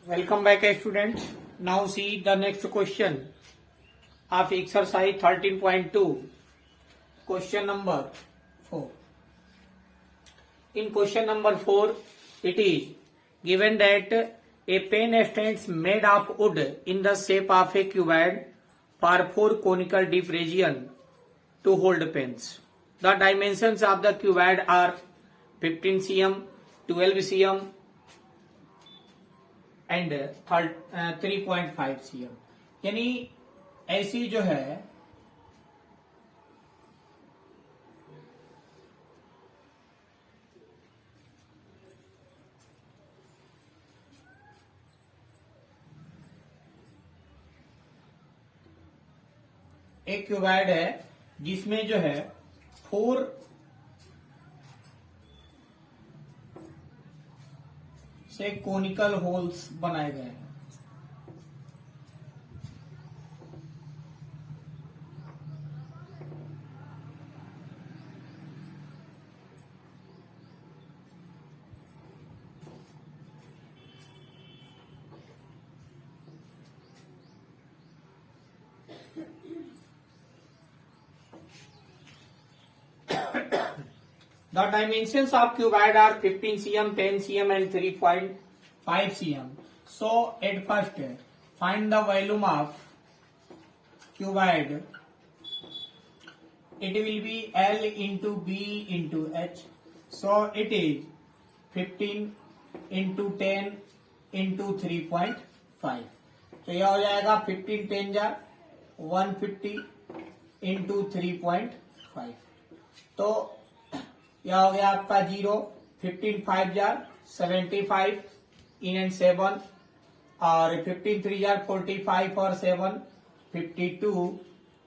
Welcome back, students. Now see the next question of exercise 13.2. Question number 4. In question number 4, it is given that a pen stands made of wood in the shape of a cuboid for 4 conical deep region to hold pens. The dimensions of the cuboid are 15 cm, 12 cm and 3.5 cm. यानी ऐसी जो है एक cuboid है जिसमें जो है 4 से कोनिकल होल्स बनाए गए हैं. The dimensions of cuboid are 15 cm, 10 cm and 3.5 cm. So at first find the volume of cuboid. It will be L into B into H. So it is 15 into 10 into 3.5. तो यह हो जाएगा 15 10 जा 150 into 3.5. तो यह हो गया आपका 0, 15 5 जार 75 इन एंड 7 और 15 3 जार 45 और 7 52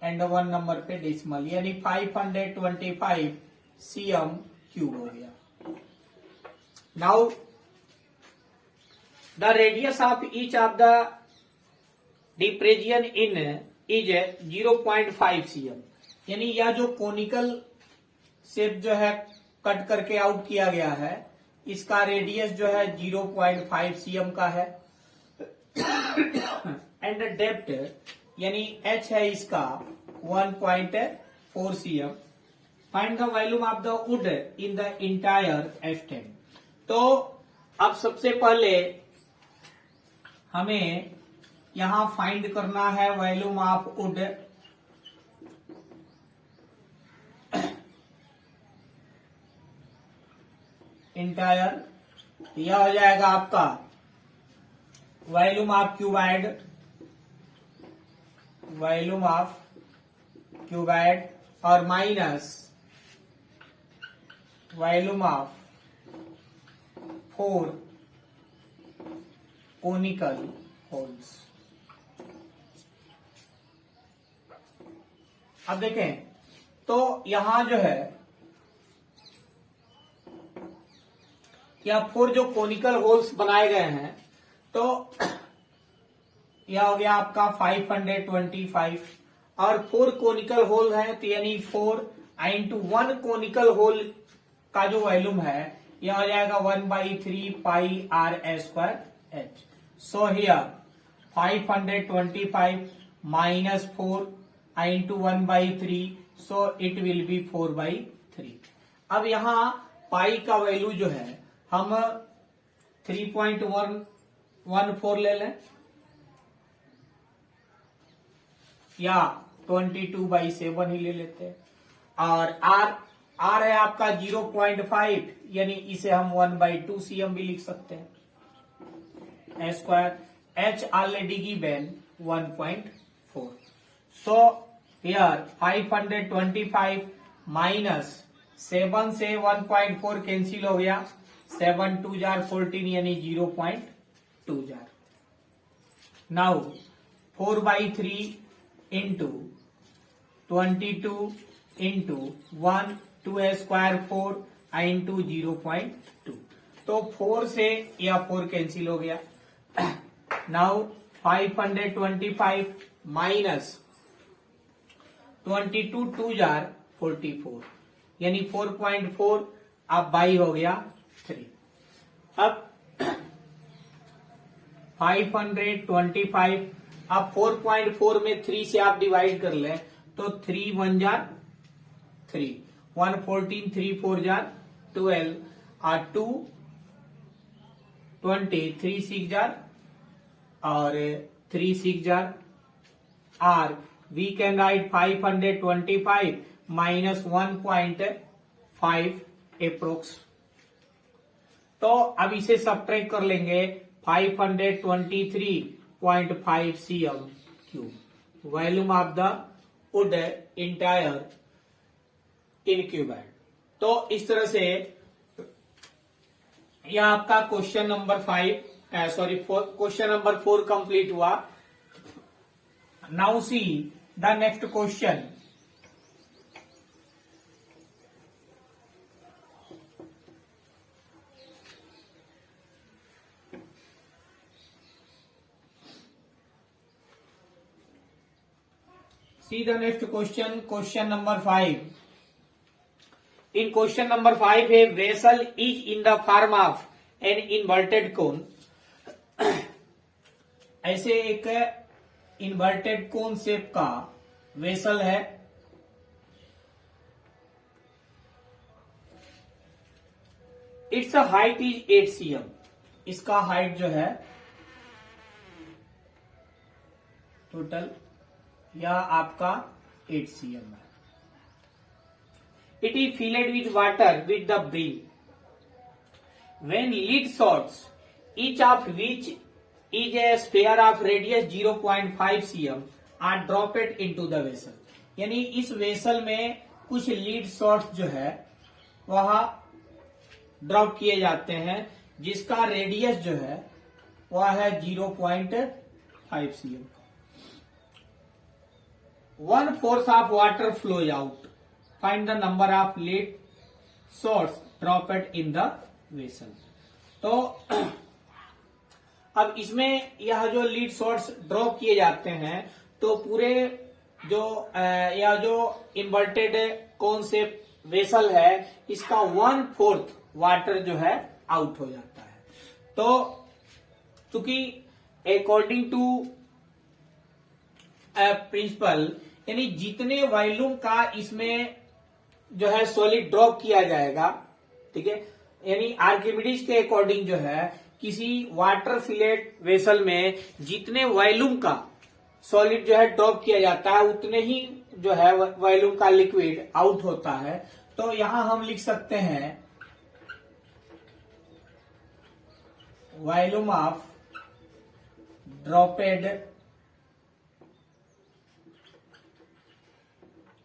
एंड 1 नंबर पे डेसिमल यानी 525 cm क्यूब हो गया. Now the radius of each of the deep region in is 0.5 cm. यानी यह जो कोनिकल शेप जो है कट करके आउट किया गया है इसका रेडियस जो है 0.5 cm का है. एंड डेप्थ यानी h है इसका 1.4 cm. Find the volume of the would in the entire stem. तो अब सबसे पहले हमें यहां फाइंड करना है वॉल्यूम ऑफ वुड इंटायर. यह हो जाएगा आपका वॉल्यूम ऑफ क्यूबॉइड और minus volume of 4 conical holes. अब देखें तो यहां जो है यह 4 जो कोनिकल होल्स बनाए गए हैं तो यह हो गया आपका 525 और 4 कोनिकल होल है तो यानी 4 इंटू 1 कोनिकल होल का जो वॉल्यूम है यह हो जाएगा 1/3 पाई r square h. So here 525 minus 4 into 1/3 so it will be 4/3. अब यहां पाई का वैल्यू जो है हम 3.114 ले लें या 22/7 ही ले लेते हैं. और r है आपका 0.5 यानी इसे हम 1/2 cm भी लिख सकते हैं square. h already given 1.4. So here 525 minus 7 से 1.4 कैंसिल हो गया. 7 2 जार 14 यानी 0.2 jar. Now 4/3 into 22 into 1 2 square 4 into 0.2. तो 4 से यह 4 कैंसिल हो गया. नाउ 525 माइनस 22 2 जार 44 यानी 4.4 अब बाई हो गया 3. अब 525। अब 4.4 में 3 से आप डिवाइड कर ले तो 3 1 जार 3, 114, 3 4 जार 12 और 2 20, 3 6 जार और 3 6 जार और we can write 525 minus 1.5 approx. तो अब इसे सब्ट्रैक्ट कर लेंगे 523.5 cm cube, volume of the wood entire incubate. तो इस तरह से यह आपका question number question number 4 complete हुआ। Now see the next question. See the next question, question number 5. In question number 5, a vessel is in the form of an inverted cone. ऐसे एक inverted cone shape का vessel है। Its height is 8 cm। इसका height जो है total या आपका 8 cm है। It is filled with water with the brim. When lead shots each of which is a sphere of radius 0.5 cm are dropped into the vessel. यानी इस vessel में कुछ लीड शॉट्स जो है वह ड्रॉप किए जाते हैं जिसका रेडियस जो है वह है 0.5 cm। 1/4 of water flows out. Find the number of lead shots dropped in the vessel. तो अब इसमें यह जो लीड शॉट्स ड्रॉप किए जाते हैं तो पूरे जो यह जो इन्वर्टेड कोन शेप वेसल है इसका 1/4 वाटर जो है आउट हो जाता है। तो चूंकि अकॉर्डिंग टू प्रिंसिपल यानी जितने वॉल्यूम का इसमें जो है सॉलिड ड्रॉप किया जाएगा, ठीक है, यानी आर्किमिडीज के अकॉर्डिंग जो है किसी वाटर फिलेट वेसल में जितने वॉल्यूम का सॉलिड जो है ड्रॉप किया जाता है उतने ही जो है वॉल्यूम का लिक्विड आउट होता है। तो यहां हम लिख सकते हैं volume of dropped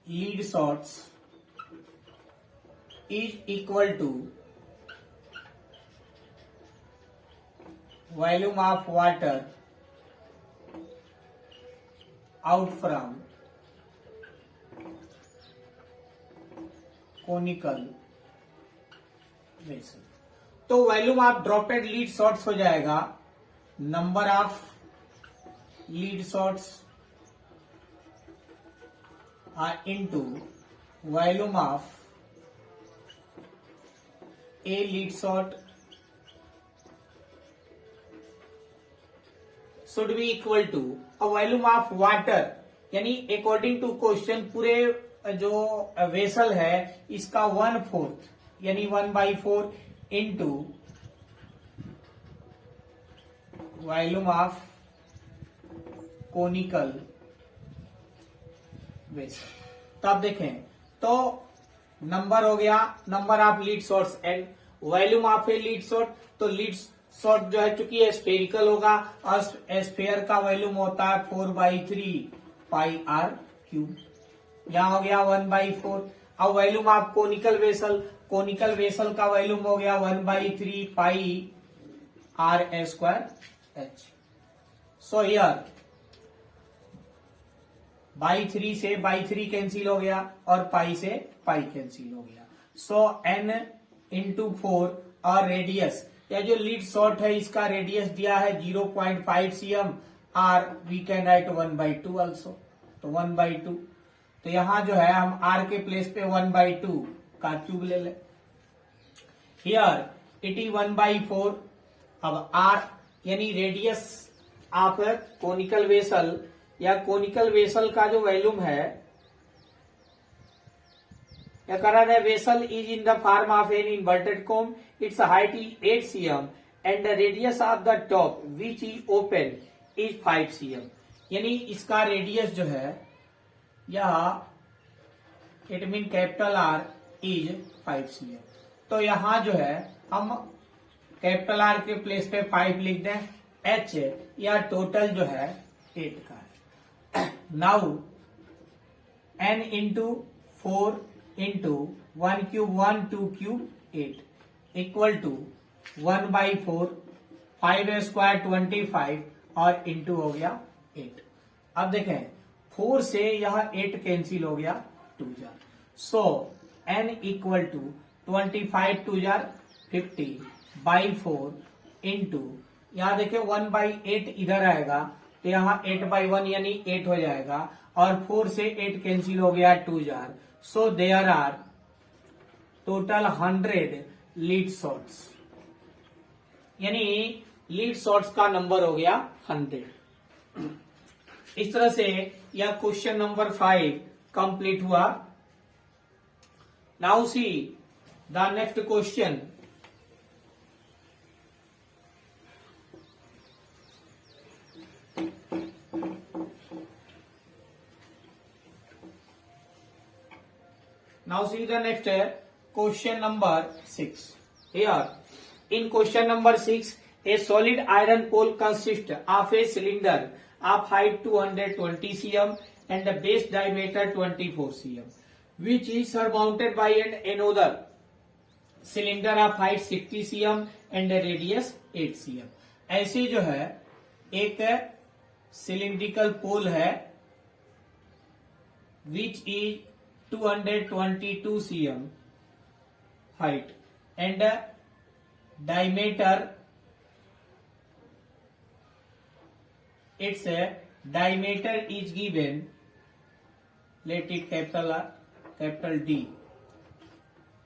lead shots is equal to volume of water out from conical vessel। तो वॉल्यूम ऑफ ड्रॉपेड लीड शॉट्स हो जाएगा number of lead shots into volume of a lead shot should be equal to a volume of water। यानी according to question पूरे जो vessel है इसका 1/4 यानी 1/4 into volume of conical vessel. तो आप देखें तो नंबर हो गया number of lead shots and volume of a lead shot. तो लीड शॉट जो है चूंकि स्फेरिकल होगा और स्फेयर का वॉल्यूम होता है 4/3 पाई आर क्यूब। यहां हो गया 1/4। अब वॉल्यूम ऑफ कोनिकल वेसल का वॉल्यूम हो गया 1/3 pi R square H. So here by 3 से बाई 3 कैंसिल हो गया और पाई से पाई कैंसिल हो गया। सो n इंटू 4 और रेडियस या जो लीड शॉट है इसका रेडियस दिया है 0.5 cm और वी कैन राइट 1/2 ऑल्सो। तो 1/2 तो यहां जो है हम r के प्लेस पे 1/2 का क्यूब ले ले। Here it is 1/4। अब r यानी रेडियस आप कोनिकल वेसल या कोनिकल वेसल का जो वॉल्यूम है, या करा है vessel is in the form of an inverted cone, its height is 8 cm and the radius of the top which is open is 5 cm। यानी इसका रेडियस जो है यह it mean capital R is 5 cm। तो यहां जो है हम कैपिटल आर के प्लेस पे 5 लिख दें, एच या टोटल जो है 8 का है। Now n into 4 into 1 cube 1 2 cube 8 equal to 1/4, 5 square 25 और इंटू हो गया 8। अब देखें 4 से यह 8 कैंसिल हो गया 2 जार, सो n इक्वल टू 25 2 जार 50/4 इंटू यहाँ देखे 1/8 इधर आएगा तो यहाँ 8/1 यानी 8 हो जाएगा, और 4 से 8 कैंसिल हो गया 2 जार, so there are total 100 lead shots, यानी लीड शॉट्स का नंबर हो गया 100। इस तरह से यह क्वेश्चन नंबर 5 कंप्लीट हुआ। Now see the next question. Now see the next question number 6. Here, in question number 6, a solid iron pole consists of a cylinder of height 220 cm and a base diameter 24 cm, which is surmounted by another cylinder of height 60 cm and a radius 8 cm. ऐसे जो है एक cylindrical पोल है which is 222 cm height and diameter, its diameter is given, let it capital R, capital D,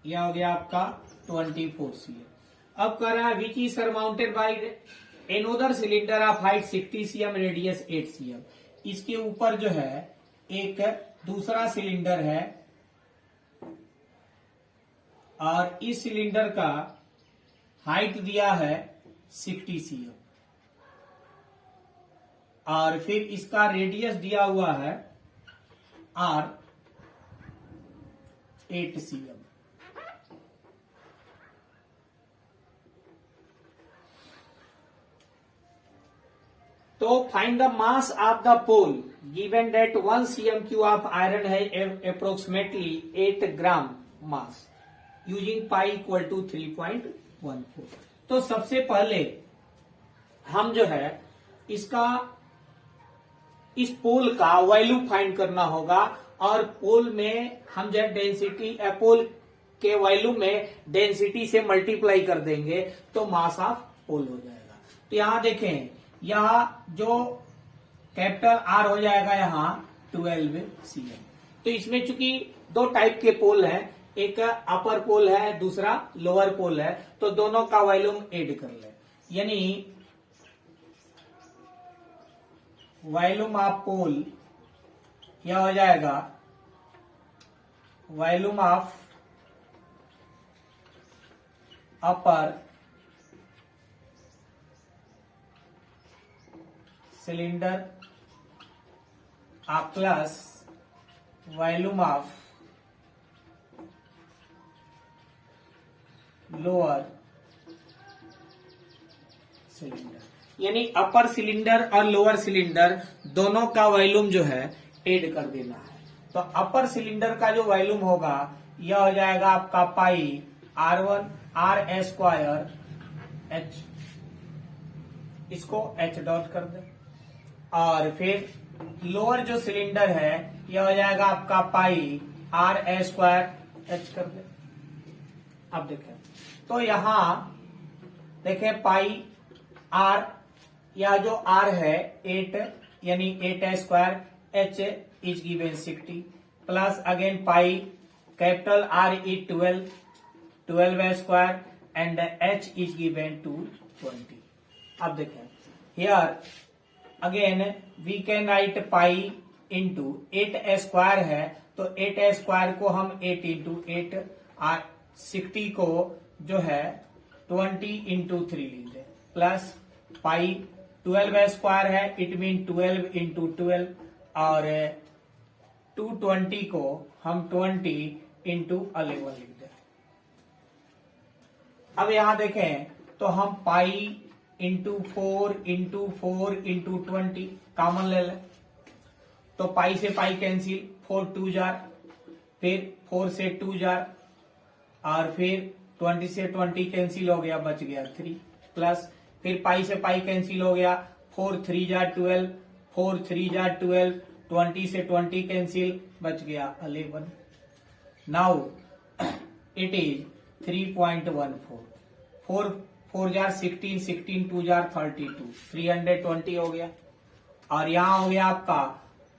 यह हो गया आपका 24 cm। अब कर रहा है which is surmounted by another cylinder of height 60 cm radius 8 cm। इसके ऊपर जो है एक दूसरा सिलेंडर है और इस सिलेंडर का हाइट दिया है 60 cm और फिर इसका रेडियस दिया हुआ है R 8 cm। तो find the mass of the pole given that 1 cm cube of iron है approximately 8 gram mass using pi equal to 3.14। तो सबसे पहले हम जो है इसका इस पोल का वैल्यू फाइंड करना होगा और पोल में हम जब डेंसिटी पोल के वैल्यू में डेंसिटी से मल्टीप्लाई कर देंगे तो मास ऑफ पोल हो जाएगा। तो यहां देखें यह जो कैपिटल आर हो जाएगा यहाँ 12 cm। तो इसमें चूंकि दो टाइप के पोल हैं, एक अपर पोल है दूसरा लोअर पोल है, तो दोनों का वॉल्यूम ऐड कर ले, यानी वॉल्यूम ऑफ पोल यह हो जाएगा volume of upper cylinder plus volume of lower cylinder, यानी अपर सिलेंडर और लोअर सिलेंडर दोनों का वॉल्यूम जो है ऐड कर देना है। तो अपर सिलेंडर का जो वॉल्यूम होगा यह हो जाएगा आपका पाई R1 R स्क्वायर H, इसको H डॉट कर दे, और फिर लोअर जो सिलेंडर है यह हो जाएगा आपका पाई R स्क्वायर H कर दे। अब देखें तो यहां देखें पाई R, या जो R है 8 यानी 8 square, H is given 60 plus again pi capital R is 12 square and H is given 220। अब देखें here again we can write pi into 8 square है तो 8 स्क्वायर को हम 8 इंटू 8 60 को जो है 20 इंटू 3 लिख दे प्लस पाई 12 स्क्वायर है इट मीन 12 इंटू 12 और 220 को हम 20 इंटू 11 लिख दे। अब यहां देखें तो हम pi into 4 into 4 into 20 common ले लें तो पाई से पाई कैंसिल 4 2 जार फिर 4 से 2 जार और फिर 20 से 20 कैंसिल हो गया बच गया 3 प्लस फिर पाई से पाई कैंसिल हो गया 4 3 जार 12 4 3 जार 12 20 से 20 कैंसिल बच गया 11 now it is 3.14 4 4 jar 16 16 2 jar 32 320 हो गया और यहां हो गया आपका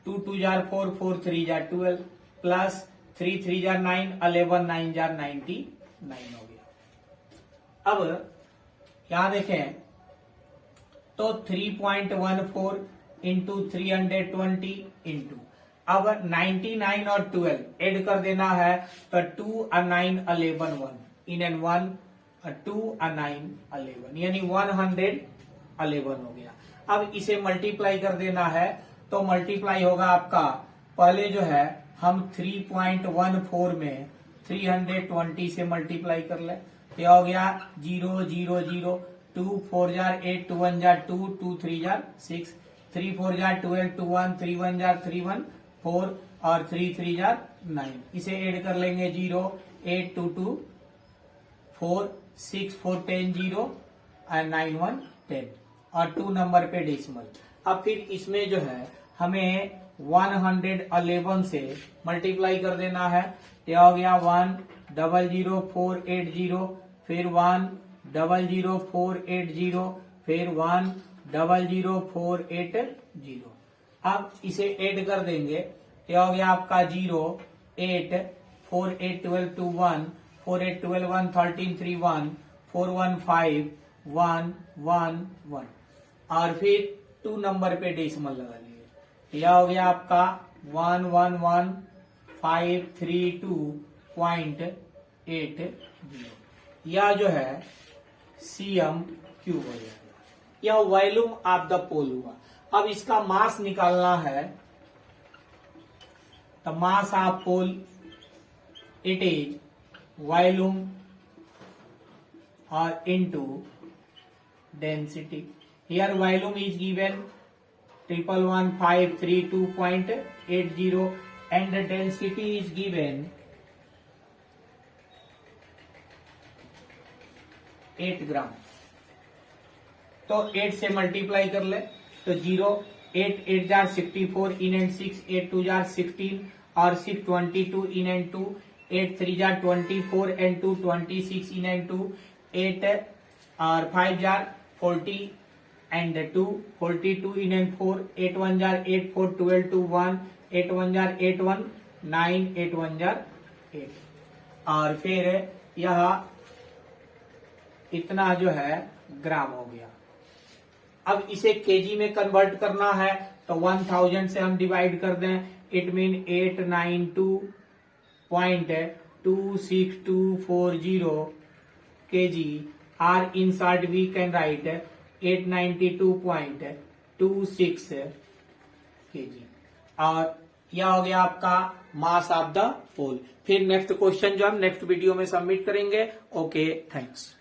2 2 jar 4 4 3 jar 12 plus 3 3 jar 9 11 9 jar 99 हो गया। अब यहां देखें तो 3.14 इंटू 320 इंटू अब 99 और 12 ऐड कर देना है तो 2 और 9 11 1 इन एंड 1 2 और 9 11 यानी 111 हो गया। अब इसे मल्टीप्लाई कर देना है तो मल्टीप्लाई होगा आपका पहले जो है हम 3.14 में 320 से मल्टीप्लाई कर ले क्या हो गया 0 0 0 2 4 jar 8 2 1 jar 2 2 3 jar 6 3 4 jar 12 2 1 3 1 jar 3 1 4 और 3 3 जार 9 इसे ऐड कर लेंगे 0 8 2 2 4 6 4 10 0 और 9 1 10 और 2 नंबर पे डेसिमल। अब फिर इसमें जो है हमें 111 से मल्टीप्लाई कर देना है यह हो गया 1000480 फिर 1000480 फिर 1000480। अब इसे ऐड कर देंगे यह हो गया आपका 0 8 4 8 12 2 1 4 8 12 1 13 3 1 4 1 5 1 1 1 और फिर 2 नंबर पे डेसिमल लगा लिए यह हो गया आपका 111532.80 यह जो है cm क्यूब हो जाएगा। यह वॉल्यूम ऑफ द पोल हुआ। अब इसका मास निकालना है तो mass of pole it is volume और into density. Here volume is given 111,532.80 and the density is given 8 gram. तो 8 से मल्टीप्लाई कर ले तो 0 8 8 जार 64 इन एंड 6 8 2 जार 16 और 6 22 in and 2 8 3 jar 24 and 2 26 in and 2 8 और 5 jar 40 and 2 42 in and 4 8 1 jar 8 4 12 2 1 8 1 jar 8 1 9 8 1 jar 8 और फिर यह इतना जो है ग्राम हो गया। अब इसे केजी में कन्वर्ट करना है तो 1000 से हम डिवाइड कर दें it mean 892.26240 kg are insert we can write 892.26 kg और यह हो गया आपका मास ऑफ द पोल। फिर नेक्स्ट क्वेश्चन जो हम नेक्स्ट वीडियो में सबमिट करेंगे। Okay thanks.